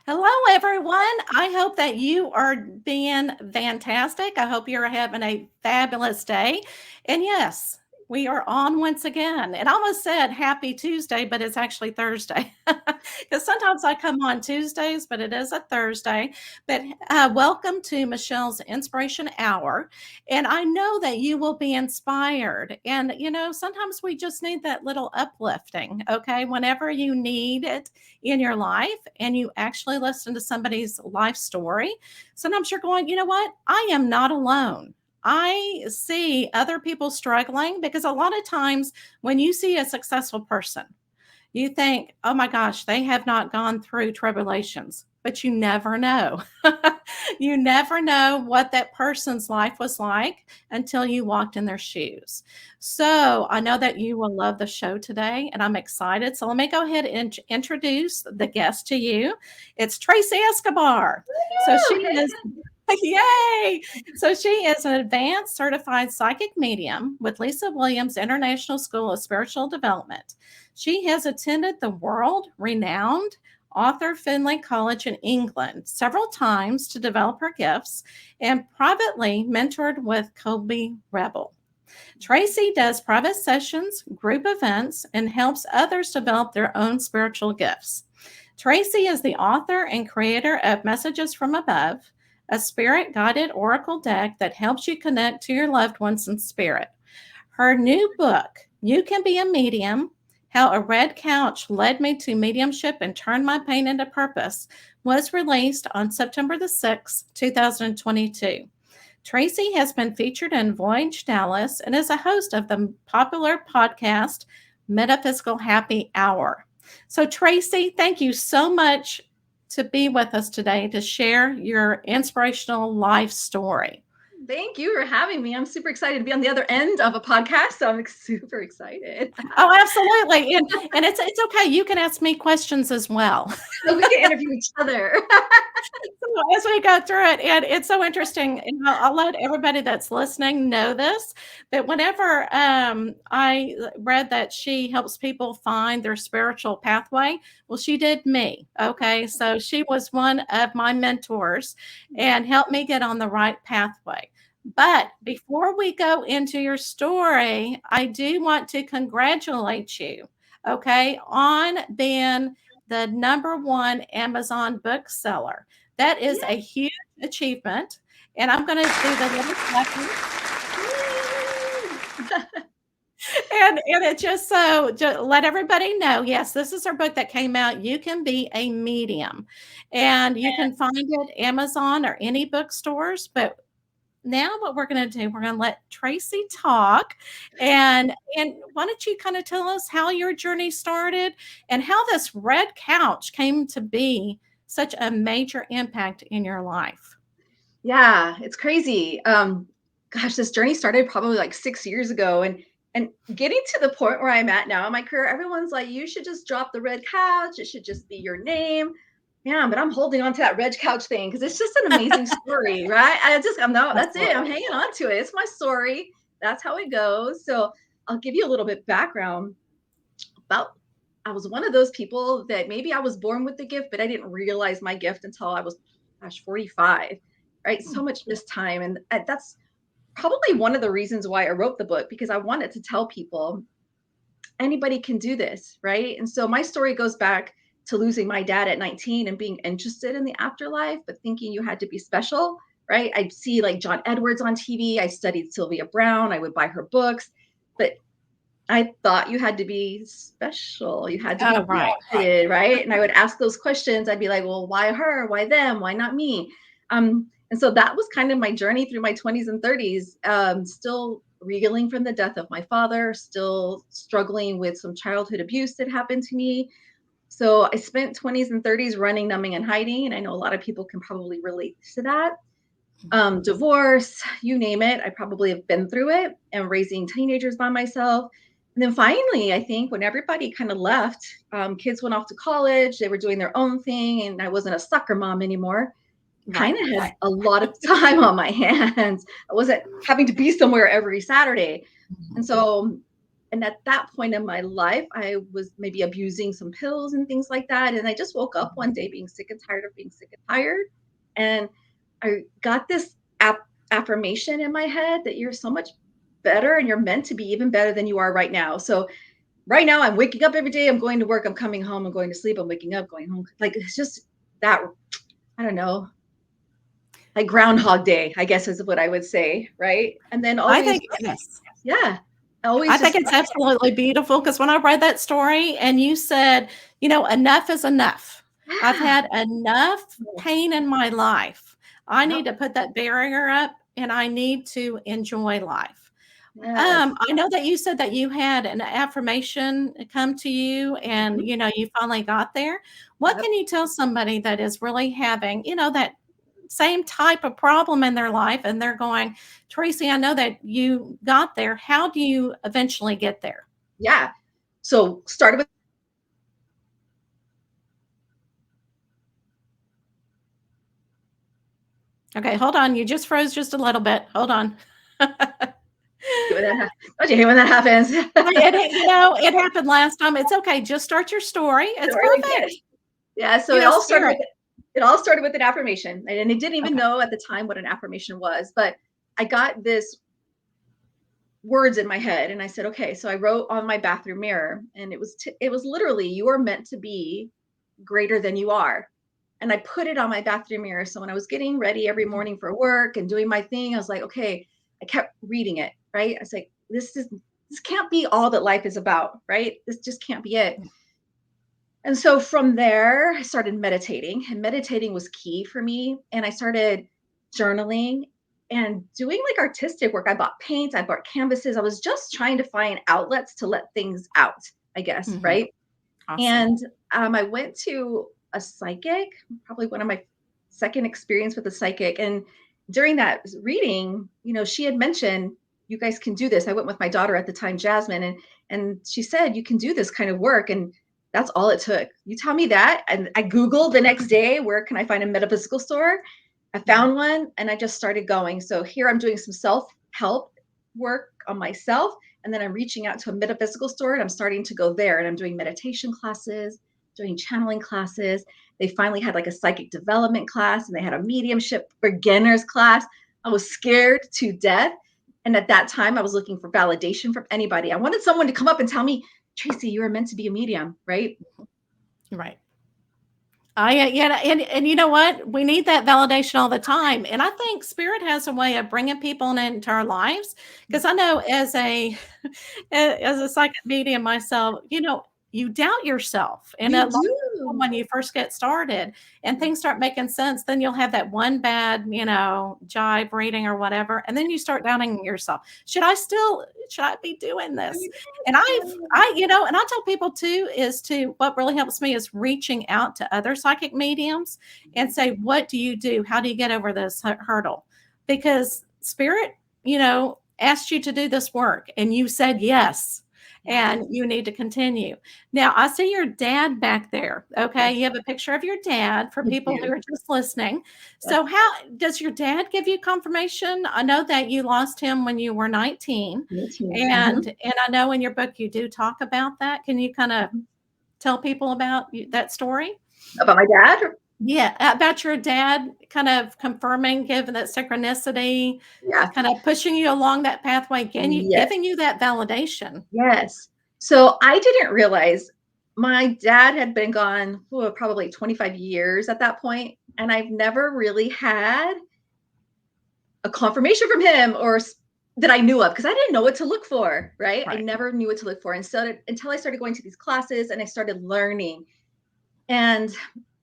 Hello, everyone. I hope that you are being fantastic. I hope you're having a fabulous day. And yes, we are on once again. It almost said happy Tuesday, but it's actually Thursday. Because sometimes I come on Tuesdays, but it is a Thursday. But welcome to Michelle's Inspiration Hour. And I know that you will be inspired. And, sometimes we just need that little uplifting, okay? Whenever you need it in your life and you actually listen to somebody's life story, sometimes you're going, you know what? I am not alone. I see other people struggling because a lot of times when you see a successful person, you think, oh my gosh, they have not gone through tribulations, but you never know. You never know what that person's life was like until you walked in their shoes. So I know that you will love the show today, and I'm excited. So let me go ahead and introduce the guest to you. It's Tracey Escobar. So she Woo! is. Yay! So she is an advanced certified psychic medium with Lisa Williams International School of Spiritual Development. She has attended the world renowned Arthur Findley College in England several times to develop her gifts and privately mentored with Colby Rebel. Tracey does private sessions, group events, and helps others develop their own spiritual gifts. Tracey is the author and creator of Messages from Above, a spirit guided oracle deck that helps you connect to your loved ones in spirit. Her new book, You Can Be a Medium: How a Red Couch Led Me to Mediumship and Turned My Pain into Purpose, was released on September the 6th, 2022. Tracey has been featured in Voyage Dallas and is a host of the popular podcast Metaphysical Happy Hour. So, Tracey, thank you so much to be with us today to share your inspirational life story. Thank you for having me. I'm super excited to be on the other end of a podcast, so I'm super excited. Oh, absolutely. And it's okay. You can ask me questions as well. So we can interview each other. So as we go through it, and it's so interesting, and I'll let everybody that's listening know this, that whenever I read that she helps people find their spiritual pathway, well, she did me. Okay. So she was one of my mentors and helped me get on the right pathway. But before we go into your story, I do want to congratulate you, okay, on being the number one Amazon bookseller. That is Yeah. a huge achievement. And I'm going to do the little clapping. And it just let everybody know, yes, this is her book that came out. You Can Be a Medium. And you can find it Amazon or any bookstores. But now what we're going to do, we're going to let Tracey talk. And why don't you kind of tell us how your journey started and how this red couch came to be such a major impact in your life? Yeah, it's crazy. Gosh, this journey started probably like 6 years ago, and getting to the point where I'm at now in my career, everyone's like, you should just drop the red couch. It should just be your name. Yeah, but I'm holding on to that red couch thing because it's just an amazing story, right? I'm no, that's it. I'm Absolutely. hanging on to it. It's my story. That's how it goes. So I'll give you a little bit background about. I was one of those people that maybe I was born with the gift, but I didn't realize my gift until I was, gosh, 45, right? So much missed time. And that's probably one of the reasons why I wrote the book, because I wanted to tell people anybody can do this, right? And so my story goes back to losing my dad at 19 and being interested in the afterlife, but thinking you had to be special, right? I'd see like John Edwards on TV. I studied Sylvia Browne. I would buy her books, but I thought you had to be special. You had to Oh, be right. gifted, right? And I would ask those questions. I'd be like, well, why her? Why them? Why not me? And so that was kind of my journey through my 20s and 30s, still reeling from the death of my father, still struggling with some childhood abuse that happened to me. So I spent 20s and 30s running, numbing, and hiding. And I know a lot of people can probably relate to that. Divorce, you name it. I probably have been through it, and raising teenagers by myself. And then finally, I think when everybody kind of left, kids went off to college, they were doing their own thing, and I wasn't a soccer mom anymore. Kind Right. of had a lot of time on my hands. I wasn't having to be somewhere every Saturday. And Mhm. so And at that point in my life, I was maybe abusing some pills and things like that. And I just woke up one day being sick and tired of being sick and tired. And I got this affirmation in my head that you're so much better and you're meant to be even better than you are right now. So right now I'm waking up every day, I'm going to work, I'm coming home, I'm going to sleep, I'm waking up, going home. Like it's just that, I don't know, like Groundhog Day, I guess is what I would say, right? And then I always, think, yes. yeah, I always think just, it's absolutely beautiful because when I read that story and you said, enough is enough. I've yeah, had enough yes, pain in my life. I yep, need to put that barrier up and I need to enjoy life. yes. I know that you said that you had an affirmation come to you and Mhm, you finally got there. What yep. can you tell somebody that is really having, that same type of problem in their life and they're going, Tracey, I know that you got there. How do you eventually get there? Yeah. So started with Okay, hold on. You just froze just a little bit. Hold on. when that don't you hate when that happens? It happened last time. It's okay. Just start your story. It's Really good. perfect. Yeah, so it all started with Spirit. an affirmation. And I didn't even Okay. know at the time what an affirmation was, but I got this words in my head and I said, okay, so I wrote on my bathroom mirror and it was literally you are meant to be greater than you are. And I put it on my bathroom mirror. So when I was getting ready every Mhm. morning for work and doing my thing, I was like, okay, I kept reading it, right? I was like, this can't be all that life is about, right? This just can't be it. And so from there, I started meditating, and meditating was key for me. And I started journaling and doing like artistic work. I bought paint, I bought canvases. I was just trying to find outlets to let things out, I guess, Mhm. right? Awesome. And I went to a psychic, probably one of my second experience with a psychic. And during that reading, she had mentioned, you guys can do this. I went with my daughter at the time, Jasmine, and she said, you can do this kind of work. And that's all it took. You tell me that. And I Googled the next day, where can I find a metaphysical store? I Mhm. found one and I just started going. So here I'm doing some self-help work on myself. And then I'm reaching out to a metaphysical store and I'm starting to go there and I'm doing meditation classes, doing channeling classes. They finally had like a psychic development class and they had a mediumship beginners class. I was scared to death. And at that time, I was looking for validation from anybody. I wanted someone to come up and tell me, Tracey, you were meant to be a medium, right? Right. Yeah, and you know what? We need that validation all the time. And I think spirit has a way of bringing people into our lives. Because I know as a psychic medium myself, you doubt yourself. And a We lot of people, do. when you first get started and things start making sense, then you'll have that one bad, jive reading or whatever. And then you start doubting yourself. Should I be doing this? And and I tell people too, what really helps me is reaching out to other psychic mediums and say, what do you do? How do you get over this hurdle? Because spirit, asked you to do this work and you said yes. And Yes. you need to continue. Now, I see your dad back there. Okay. Yes. You have a picture of your dad for I people who do. are just listening. Yes. So, how does your dad give you confirmation? I know that you lost him when you were 19. 19. And I know in your book you do talk about that. Can you kind of tell people about that story? About my dad? Yeah, about your dad kind of confirming, given that synchronicity, Yeah. kind of pushing you along that pathway, Yes. giving you that validation. Yes. So I didn't realize my dad had been gone probably 25 years at that point, and I've never really had a confirmation from him that I knew of because I didn't know what to look for, right? I Right. never knew what to look for. And so until I started going to these classes and I started learning. And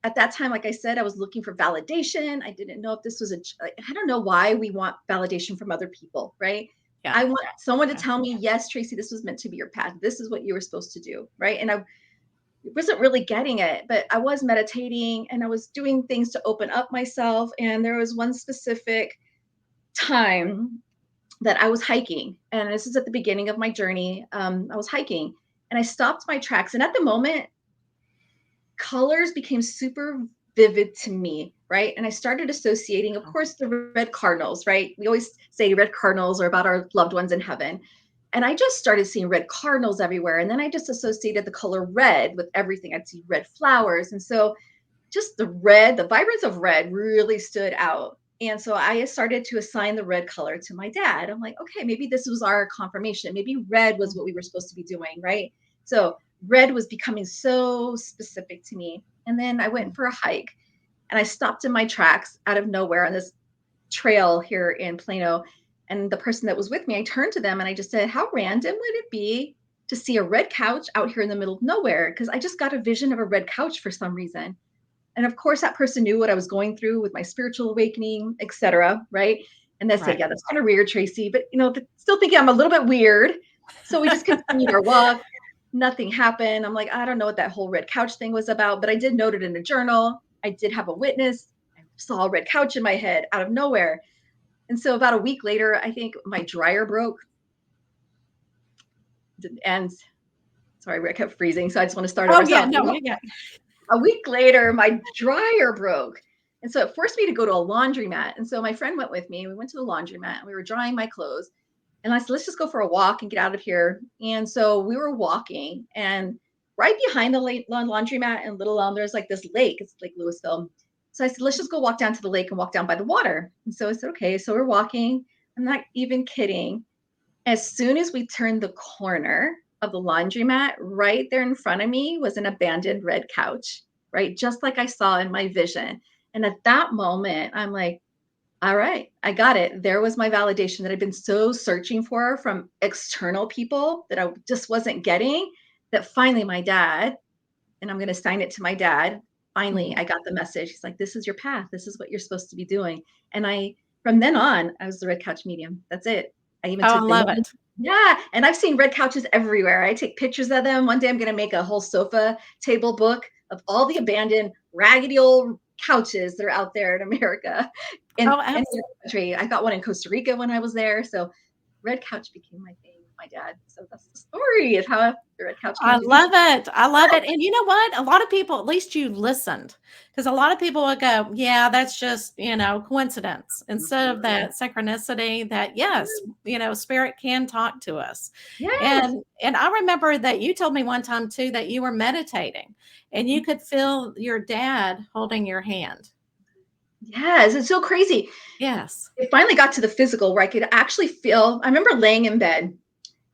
at that time, like I said, I was looking for validation. I didn't know if this was I don't know why we want validation from other people, right? Yeah. I want someone to Yeah. tell me, yes, Tracey, this was meant to be your path. This is what you were supposed to do, right? And I wasn't really getting it, but I was meditating and I was doing things to open up myself. And there was one specific time that I was hiking, and this is at the beginning of my journey. I was hiking and I stopped my tracks. And at the moment, colors became super vivid to me, right? And I started associating, of course, the red cardinals, right? We always say red cardinals are about our loved ones in heaven. And I just started seeing red cardinals everywhere. And then I just associated the color red with everything. I'd see red flowers. And so just the red, the vibrance of red really stood out. And so I started to assign the red color to my dad. I'm like, okay, maybe this was our confirmation. Maybe red was what we were supposed to be doing, right? So red was becoming so specific to me. And then I went for a hike and I stopped in my tracks out of nowhere on this trail here in Plano. And the person that was with me, I turned to them and I just said, how random would it be to see a red couch out here in the middle of nowhere? Because I just got a vision of a red couch for some reason. And of course, that person knew what I was going through with my spiritual awakening, etc. Right. And they said, Right. yeah, that's kind of weird, Tracey. But, still thinking I'm a little bit weird. So we just continued our walk. Nothing happened. I'm like, I don't know what that whole red couch thing was about, but I did note it in a journal. I did have a witness. I saw a red couch in my head out of nowhere. And so about a week later, I think my dryer broke. And sorry, I kept freezing. So I just want to start over. Oh, yeah. So No, yeah. a week later, my dryer broke. And so it forced me to go to a laundromat. And so my friend went with me. We went to the laundromat and we were drying my clothes. And I said, let's just go for a walk and get out of here. And so we were walking, and right behind the laundromat in Little Elm, there's like this lake. It's Lake Louisville. So I said, let's just go walk down to the lake and walk down by the water. And so I said, okay. So we're walking. I'm not even kidding. As soon as we turned the corner of the laundromat, right there in front of me was an abandoned red couch, right? Just like I saw in my vision. And at that moment, I'm like, all right, I got it. There was my validation that I've been so searching for from external people that I just wasn't getting, that finally my dad, and I'm going to assign it to my dad. Finally, I got the message. He's like, this is your path. This is what you're supposed to be doing. And from then on, I was the red couch medium. That's it. I even Oh, I took love it. yeah. And I've seen red couches everywhere. I take pictures of them. One day I'm going to make a whole sofa table book of all the abandoned raggedy old couches that are out there in America. Oh, In the country. I got one in Costa Rica when I was there. So red couch became my thing with my dad. So that's the story of how the red couch came I to be. love it. I love it. And you know what? A lot of people, at least you listened, because a lot of people would go, yeah, that's just, coincidence, instead of that synchronicity that, yes, spirit can talk to us. Yes. And I remember that you told me one time too that you were meditating and you could feel your dad holding your hand. Yes. It's so crazy. Yes. It finally got to the physical where I could actually feel, I remember laying in bed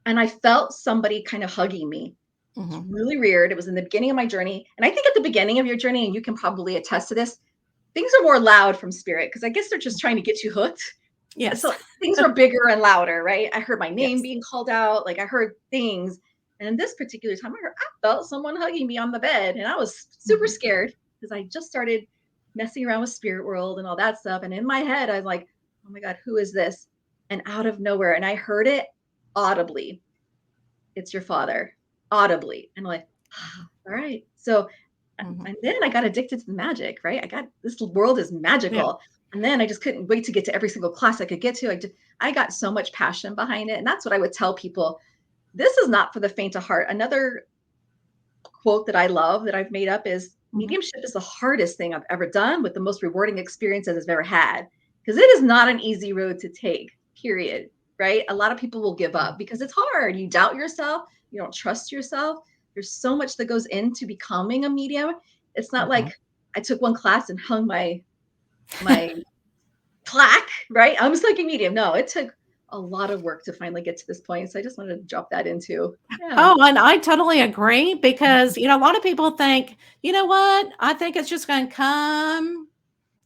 and I felt somebody kind of hugging me. It's really weird. It was in the beginning of my journey. And I think at the beginning of your journey, and you can probably attest to this, things are more loud from spirit because I guess they're just trying to get you hooked. Yes. So things were bigger and louder, right? I heard my name Yes. being called out. Like I heard things. And this particular time, I felt someone hugging me on the bed. And I was super scared because I just started messing around with spirit world and all that stuff. And in my head, I was like, oh my God, who is this? And out of nowhere, and I heard it audibly. It's your father, audibly. And I'm like, all right. So, and then I got addicted to the magic, right? This world is magical. Yeah. And then I just couldn't wait to get to every single class I could get to. I got so much passion behind it. And that's what I would tell people. This is not for the faint of heart. Another quote that I love that I've made up is mediumship is the hardest thing I've ever done with the most rewarding experiences I've ever had. Because it is not an easy road to take, period. Right? A lot of people will give up because it's hard. You doubt yourself. You don't trust yourself. There's so much that goes into becoming a medium. It's not like I took one class and hung my plaque, right? I'm a psychic medium. No, it took a lot of work to finally get to this point. So I just wanted to drop that into. Yeah. Oh, and I totally agree because, a lot of people think, you know what? I think it's just going to come.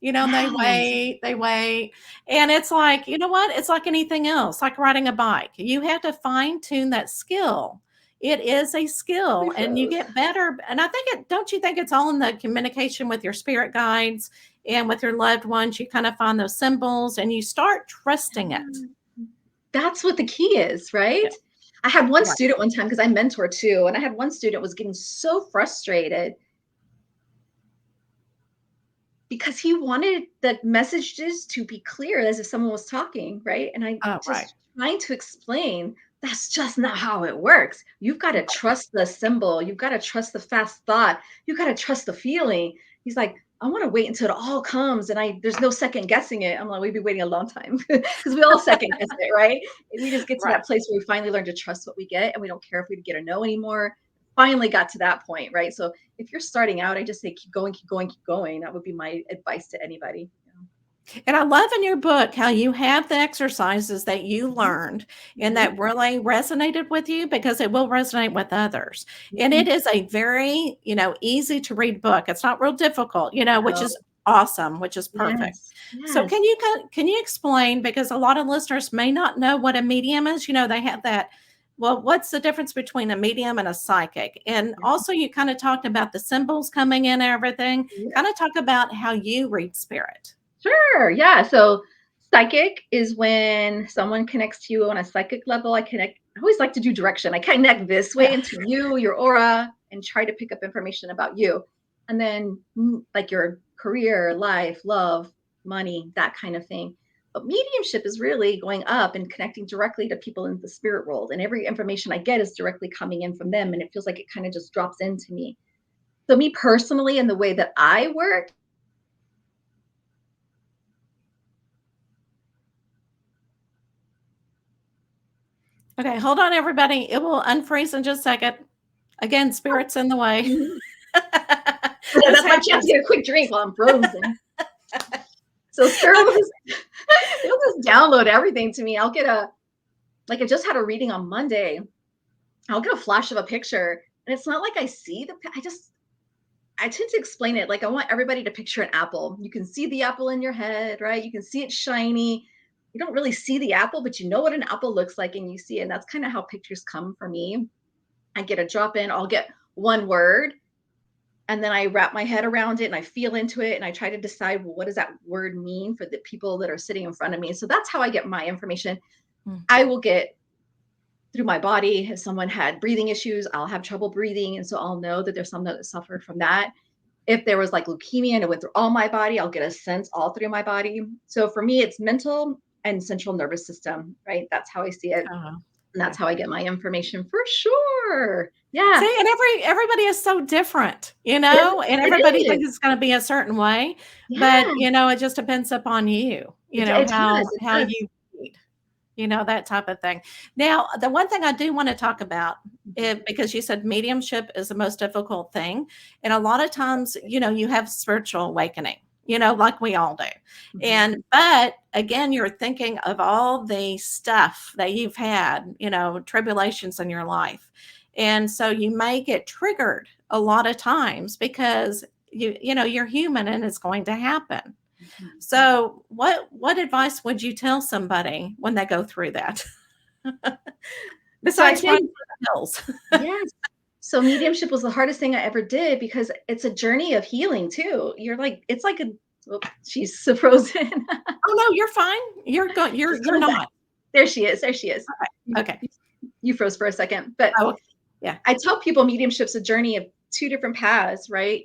They wait. And it's like, you know what? It's like anything else, like riding a bike. You have to fine tune that skill. It is a skill and you get better. And I think don't you think it's all in the communication with your spirit guides and with your loved ones? You kind of find those symbols and you start trusting it. That's what the key is, right? Yeah. I had one student one time because I mentor too. And I had one student was getting so frustrated because he wanted the messages to be clear as if someone was talking, right? And I trying to explain That's just not how it works. You've got to trust the symbol. You've got to trust the fast thought. You've got to trust the feeling. He's like, I want to wait until it all comes and there's no second guessing it. I'm like, we'd be waiting a long time because we all second guess it, right? And we just get to Right. that place where we finally learn to trust what we get and we don't care if we get a no anymore. Finally got to that point, right? So if you're starting out, I just say keep going, keep going, keep going. That would be my advice to anybody. And I love in your book how you have the exercises that you Mhm. learned and Mhm. that really resonated with you because it will resonate with others. And Mhm. it is a very, easy to read book. It's not real difficult, which Oh, is awesome, which is perfect. yes, So yes. can you explain because a lot of listeners may not know what a medium is, they have that well, what's the difference between a medium and a psychic? And also you kind of talked about the symbols coming in and everything. Yeah. Kind of talk about how you read spirit. Sure. Yeah. So psychic is when someone connects to you on a psychic level. I always like to do direction. I connect this way Yeah. into you, your aura, and try to pick up information about you. And then like your career, life, love, money, that kind of thing. But mediumship is really going up and connecting directly to people in the spirit world. And every information I get is directly coming in from them. And it feels like it kind of just drops into me. So, me personally, and the way that I work, Okay, hold on, everybody. It will unfreeze in just a second. Again, spirit's in the way. This that's my chance to happens. get a quick drink while I'm frozen. So Spirit will Okay. just it'll just download everything to me. I'll get I just had a reading on Monday. I'll get a flash of a picture, and it's not like I see I tend to explain it like I want everybody to picture an apple. You can see the apple in your head, right? You can see it shiny. You don't really see the apple, but you know what an apple looks like, and you see it. And that's kind of how pictures come for me. I get a drop in. I'll get one word, and then I wrap my head around it and I feel into it and I try to decide, well, what does that word mean for the people that are sitting in front of me? So that's how I get my information. Mm. I will get through my body. If someone had breathing issues, I'll have trouble breathing. And so I'll know that there's someone that suffered from that. If there was like leukemia and it went through all my body, I'll get a sense all through my body. So for me, it's mental and central nervous system, right? That's how I see it. Uh-huh. And that's Yeah. how I get my information for sure. Yeah, See, and everybody is so different, and it everybody is. thinks it's going to be a certain way, but Yeah, it just depends upon you, it how does. It how does. you read, that type of thing. Now, the one thing I do want to talk about, Mhm. because you said mediumship is the most difficult thing, and a lot of times, you have spiritual awakening, like we all do, Mhm. but again, you're thinking of all the stuff that you've had, tribulations in your life, and so you may get triggered a lot of times because you're human and it's going to happen. Mhm. So, what advice would you tell somebody when they go through that? So I Besides running think, for the hills. yes. So mediumship was the hardest thing I ever did because it's a journey of healing too. It's like oh, she's so frozen. Oh, no, you're fine. She's You're coming back. not. There she is. There she is. You, Okay. Okay. you, you froze for a second. But Oh, okay. Yeah. I tell people mediumship's a journey of two different paths, right?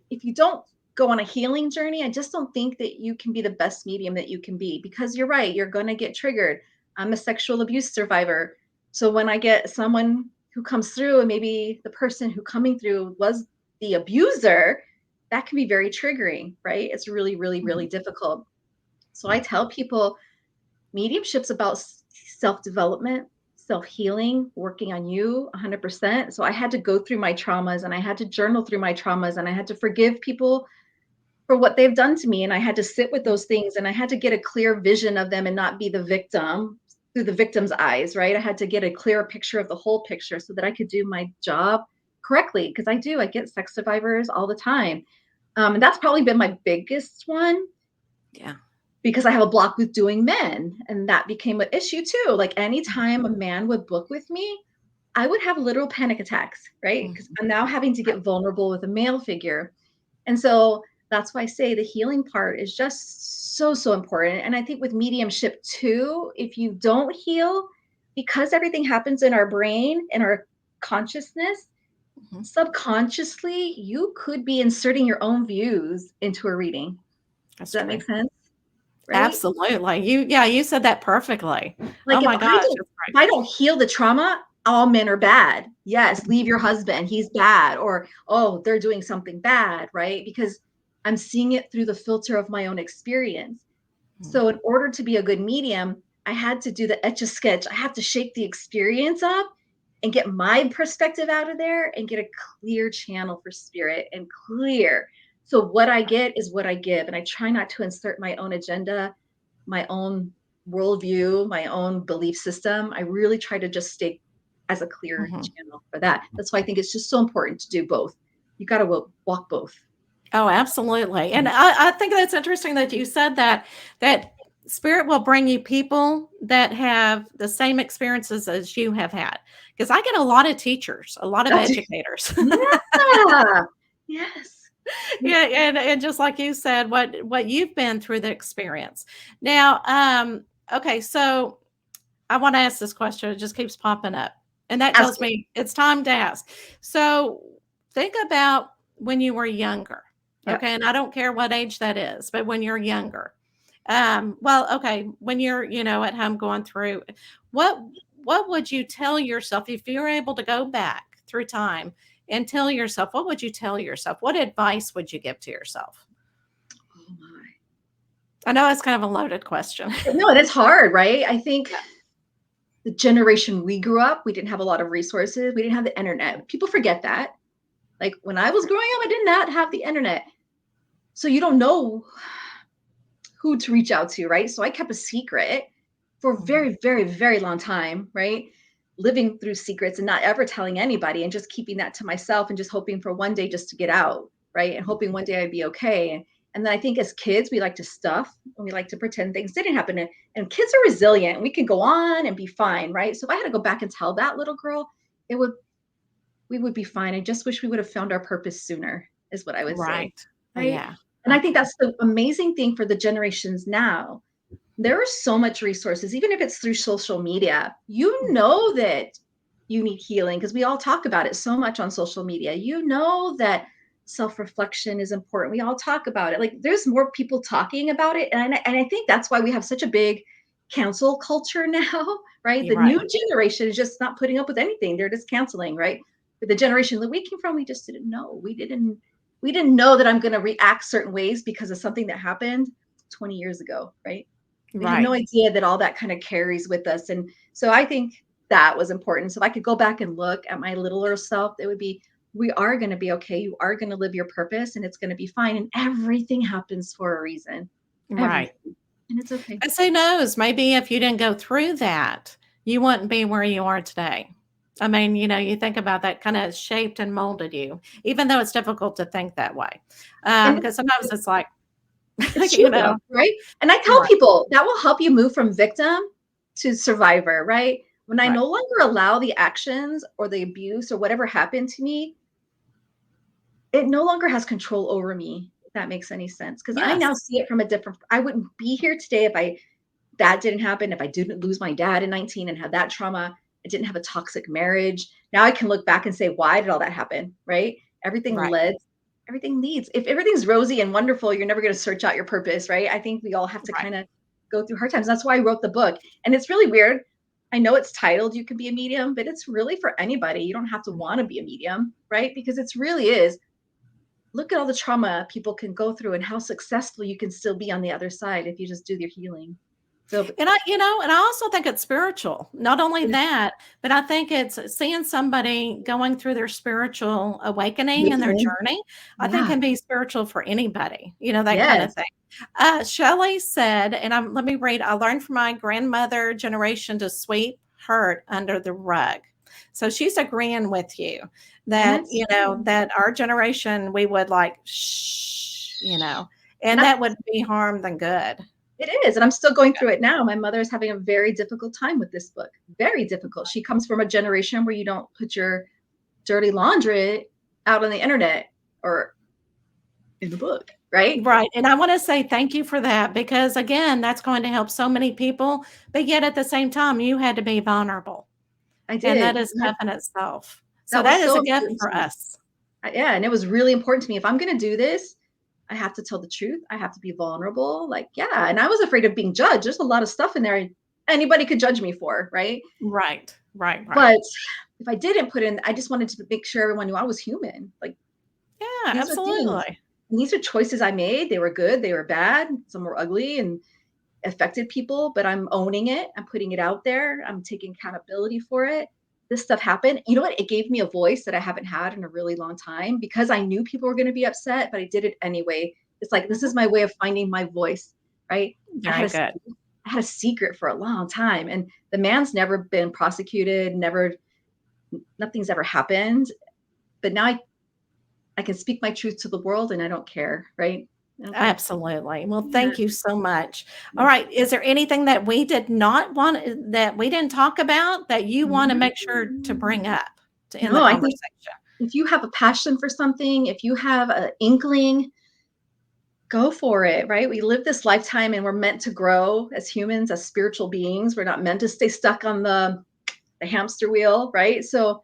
If you don't go on a healing journey, I just don't think that you can be the best medium that you can be because you're right, you're going to get triggered. I'm a sexual abuse survivor. So when I get someone who comes through and maybe the person who coming through was the abuser, that can be very triggering, right? It's really, really, really Mhm. difficult. So I tell people mediumship's about self-development, self-healing, working on you 100%. So I had to go through my traumas and I had to journal through my traumas and I had to forgive people for what they've done to me and I had to sit with those things and I had to get a clear vision of them and not be the victim through the victim's eyes, right? I had to get a clear picture of the whole picture so that I could do my job correctly because I get sex survivors all the time. And that's probably been my biggest one Yeah. because I have a block with doing men. And that became an issue too. Like anytime a man would book with me, I would have literal panic attacks, right? Because Mhm. I'm now having to get vulnerable with a male figure. And so that's why I say the healing part is just so, so important. And I think with mediumship too, if you don't heal, because everything happens in our brain and our consciousness, Mhm. subconsciously, you could be inserting your own views into a reading. That's Does that true. make sense? right? Absolutely. You said that perfectly. Oh Like my gosh, that's if great. I don't heal the trauma, all men are bad. Yes, leave your husband, he's bad, or oh, they're doing something bad, right? Because I'm seeing it through the filter of my own experience. Mhm. So in order to be a good medium, I had to do the etch a sketch. I have to shake the experience up and get my perspective out of there and get a clear channel for spirit and clear. So what I get is what I give. And I try not to insert my own agenda, my own worldview, my own belief system. I really try to just stay as a clear Mhm. channel for that. That's why I think it's just so important to do both. You got to walk both. Oh, absolutely. And I think that's interesting that you said that spirit will bring you people that have the same experiences as you have had. Because I get a lot of teachers, a lot of That's educators. yeah. Yes. Yeah, and just like you said, what you've been through the experience. Now, okay, so I want to ask this question. It just keeps popping up. And that Ask tells it. me it's time to ask. So think about when you were younger. Yeah. Okay. And I don't care what age that is, but when you're younger. Okay, when you're, at home going through, what what would you tell yourself if you were able to go back through time and tell yourself, what would you tell yourself? What advice would you give to yourself? Oh my. I know it's kind of a loaded question. No, and it's hard, right? I think Yeah. the generation we grew up, we didn't have a lot of resources. We didn't have the internet. People forget that. Like when I was growing up, I did not have the internet. So you don't know who to reach out to, right? So I kept a secret for a Mhm. very, very, very long time, right? Living through secrets and not ever telling anybody and just keeping that to myself and just hoping for one day just to get out, right? And hoping one day I'd be okay. And then I think as kids, we like to stuff and we like to pretend things didn't happen. And kids are resilient. We can go on and be fine, right? So if I had to go back and tell that little girl, it would we would be fine. I just wish we would have found our purpose sooner, is what I would say. Right. Right. Yeah. And I think Okay. that's the amazing thing for the generations now. There are so much resources, even if it's through social media. You know that you need healing because we all talk about it so much on social media. You know that self-reflection is important. We all talk about it. Like there's more people talking about it. And I think that's why we have such a big cancel culture now, right? You're The right. new generation is just not putting up with anything. They're just canceling, right? But the generation that we came from, we just didn't know. We didn't know that I'm going to react certain ways because of something that happened 20 years ago, right? We had no Right. idea that all that kind of carries with us. And so I think that was important. So if I could go back and look at my littler self, it would be, we are going to be okay. You are going to live your purpose and it's going to be fine. And everything happens for a reason. Right. Everything. And it's okay. And who knows, maybe if you didn't go through that, you wouldn't be where you are today. I mean, you think about that kind of shaped and molded you, even though it's difficult to think that way. And Because sometimes it's like, it's true you though, know, right? And I tell right, people that will help you move from victim to survivor, right? When I right, no longer allow the actions or the abuse or whatever happened to me, it no longer has control over me, if that makes any sense. Because I now yes, see it from a different, I wouldn't be here today if that didn't happen, if I didn't lose my dad in 19 and had that trauma, I didn't have a toxic marriage. Now I can look back and say, why did all that happen? Right? Everything right, led, everything leads. If everything's rosy and wonderful, you're never going to search out your purpose, right? I think we all have to right, kind of go through hard times. That's why I wrote the book. And it's really weird. I know it's titled You Can Be a Medium, but it's really for anybody. You don't have to want to be a medium, right? Because it's really is. Look at all the trauma people can go through and how successful you can still be on the other side if you just do your healing. So and I also think it's spiritual. Not only that, but I think it's seeing somebody going through their spiritual awakening and their awakening. journey. I think Yeah. can be spiritual for anybody. That kind of Yes. thing. Shelley said, and let me read. I learned from my grandmother generation to sweep hurt under the rug. So she's agreeing with you And that it's that our generation we would like shh, and and that's that would be harm than good. it is. And I'm still going through it now. My mother is having a very difficult time with this book. Very difficult. She comes from a generation where you don't put your dirty laundry out on the internet or in the book, right? Right, and I wanna say thank you for that because, again, that's going to help so many people, but yet at the same time, you had to be vulnerable, I and that did. is tough in itself. So That that was is so a gift important to for me. us. Yeah, and it was really important to me. If I'm going to do this, I have to tell the truth. I have to be vulnerable. Like, yeah. And I was afraid of being judged. There's a lot of stuff in there anybody could judge me for, right? Right. But if I didn't put in, I just wanted to make sure everyone knew I was human. Like, Yeah, these are things. absolutely. And these are choices I made. They were good. They were bad. Some were ugly and affected people, but I'm owning it. I'm putting it out there. I'm taking accountability for it. This stuff happened. You know what? It gave me a voice that I haven't had in a really long time because I knew people were going to be upset, but I did it anyway. It's like, this is my way of finding my voice, right? Very good. I had a secret for a long time, and the man's never been prosecuted, nothing's ever happened. But now I can speak my truth to the world and I don't care, right? I don't care. Absolutely. Well, thank you so much. All right. Is there anything that we did not want, that we didn't talk about, that you want to make sure to bring up in the No, I think conversation? if you have a passion for something, if you have an inkling, go for it, right? We live this lifetime and we're meant to grow as humans, as spiritual beings. We're not meant to stay stuck on the hamster wheel, right? So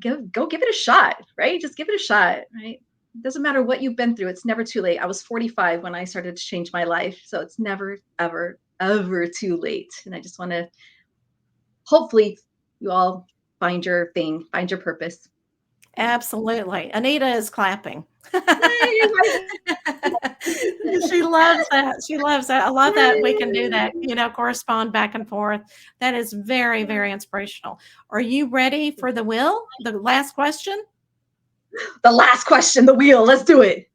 go give it a shot, right? Just give it a shot, right? It doesn't matter what you've been through. It's never too late. I was 45 when I started to change my life. So it's never, ever, ever too late. And I just want to, hopefully you all find your thing, find your purpose. Absolutely. Anita is clapping. Yay, She loves that. She loves that. I love that we can do that, correspond back and forth. That is very, very inspirational. Are you ready for the last question? The last question, the wheel. Let's do it.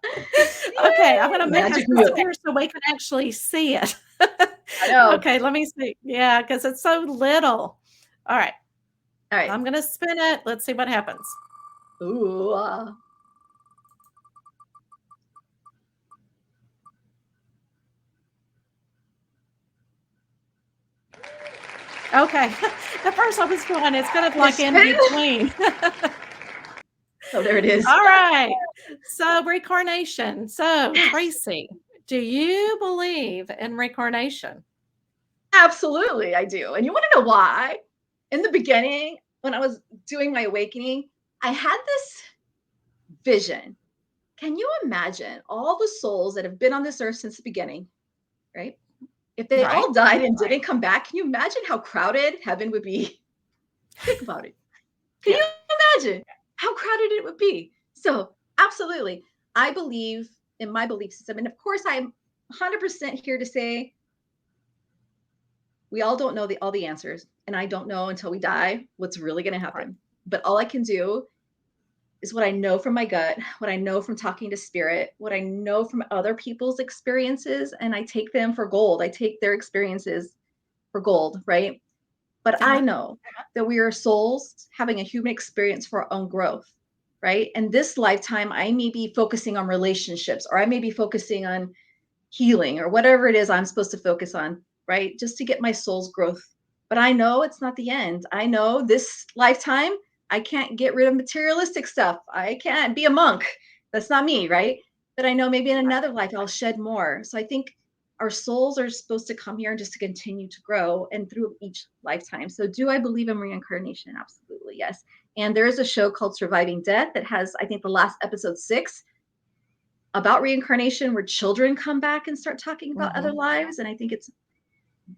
Okay, I'm going to make Magic it wheel. disappear so we can actually see it. I know. Okay, let me see. Yeah, because it's so little. All right. All right. I'm going to spin it. Let's see what happens. Ooh. Okay. At first I was going, it's kind of like in between. Oh, there it is. All right. So reincarnation. So Tracey, do you believe in reincarnation? Absolutely, I do. And you want to know why? In the beginning, when I was doing my awakening, I had this vision. Can you imagine all the souls that have been on this earth since the beginning, right? If they all died and didn't come back, can you imagine how crowded heaven would be? Think about it. Can you imagine how crowded it would be? So absolutely, I believe in my belief system. And of course, I'm 100% here to say we all don't know all the answers. And I don't know until we die what's really going to happen. Right. But all I can do is what I know from my gut, what I know from talking to spirit, what I know from other people's experiences, and I take them for gold. I take their experiences for gold, right? But I know that we are souls having a human experience for our own growth, right? And this lifetime, I may be focusing on relationships, or I may be focusing on healing, or whatever it is I'm supposed to focus on, right? Just to get my soul's growth. But I know it's not the end. I know this lifetime, I can't get rid of materialistic stuff. I can't be a monk. That's not me, right? But I know maybe in another life I'll shed more. So I think our souls are supposed to come here just to continue to grow and through each lifetime. So do I believe in reincarnation? Absolutely, yes. And there is a show called Surviving Death that has, I think, the last episode 6 about reincarnation, where children come back and start talking about other lives. And I think it's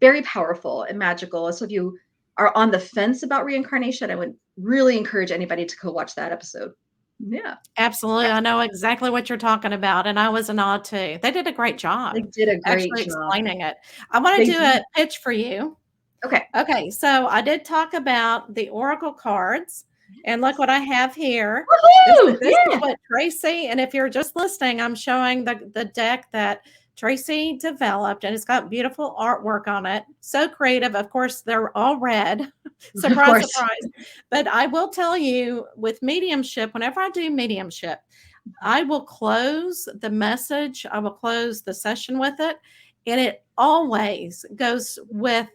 very powerful and magical. So if you are on the fence about reincarnation, I would really encourage anybody to go watch that episode. Yeah, absolutely. I know exactly what you're talking about, and I was in awe too. They did a great job. They did a great job explaining it. I want to do a pitch for you. Okay. So I did talk about the oracle cards, and look what I have here. This is what Tracey, and if you're just listening, I'm showing the deck that Tracey developed, and it's got beautiful artwork on it. So creative. Of course, they're all red. Surprise, surprise. But I will tell you, with mediumship, whenever I do mediumship, I will close the message. I will close the session with it. And it always goes with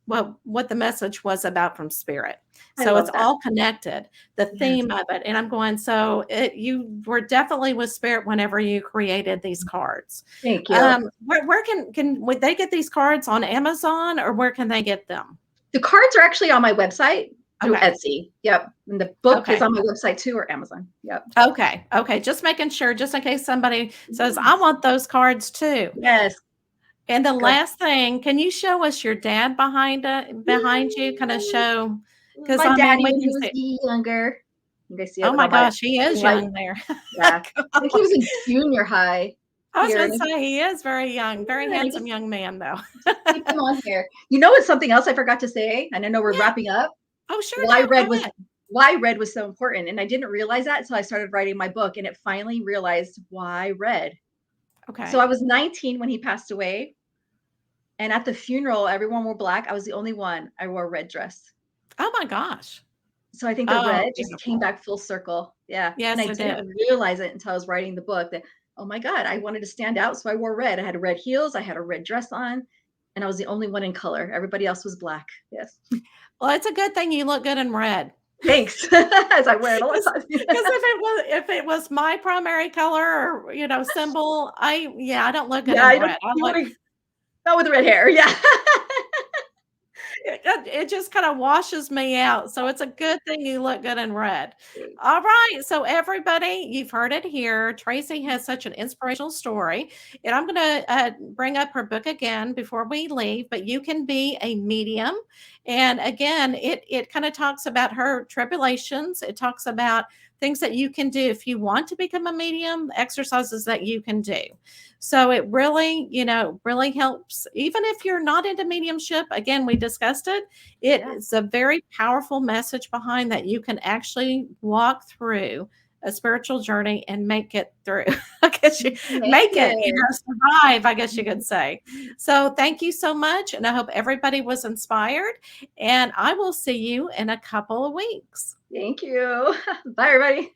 what the message was about from spirit. So it's all connected, the theme of it. And I'm going, so you were definitely with spirit whenever you created these cards. Thank you. Where would they get these cards on Amazon, or where can they get them? The cards are actually on my website. through Okay. Etsy. Yep. And the book is Okay. on my website too, or Amazon. Yep. Okay. Okay. Just making sure, just in case somebody says, I Yes. want those cards too. Yes. And the Good. last thing, can you show us your dad behind you? Kind of show, because My I mean, daddy we when he can was see. younger. You guys see Oh it my on my gosh, he is right. young there. Yeah. I think he was in junior high I was here. going And to say he is very young, very I handsome just young man, though. keep him on here. You know what's something else I forgot to say? And I know we're Yeah. wrapping up. Oh, sure. Why No, red go was ahead. why red was so important. And I didn't realize that until I started writing my book and it finally realized why red. So Okay. I was 19 when he passed away. And at the funeral, everyone wore black. I was the only one. I wore a red dress. Oh my gosh. So I think the Oh, red just came beautiful. back full circle. Yeah. And Yes, I it didn't did. realize it until I was writing the book that, oh my God, I wanted to stand out. So I wore red. I had red heels, I had a red dress on, and I was the only one in color. Everybody else was black. Yes. Well, it's a good thing you look good in red. Thanks. As I wear it all the Because time. if it was my primary color or, symbol, I don't look good Yeah, in I don't red. I you look want to go with the red hair. Yeah. it just kinda washes me out, so it's a good thing you look good in red. Thanks. Alright, so everybody, you've heard it here. Tracey has such an inspirational story, and I'm gonna, bring up her book again before we leave, but You Can Be a Medium, and again, it kinda talks about her tribulations. It talks about things that you can do if you want to become a medium, exercises that you can do. So it really, really helps. Even if you're not into mediumship, again, we discussed it. It Yeah. is a very powerful message behind that you can actually walk through a spiritual journey and make it through. I guess you Make make it, it. survive, I guess you could say. So thank you so much. And I hope everybody was inspired. And I will see you in a couple of weeks. Thank you. Bye, everybody.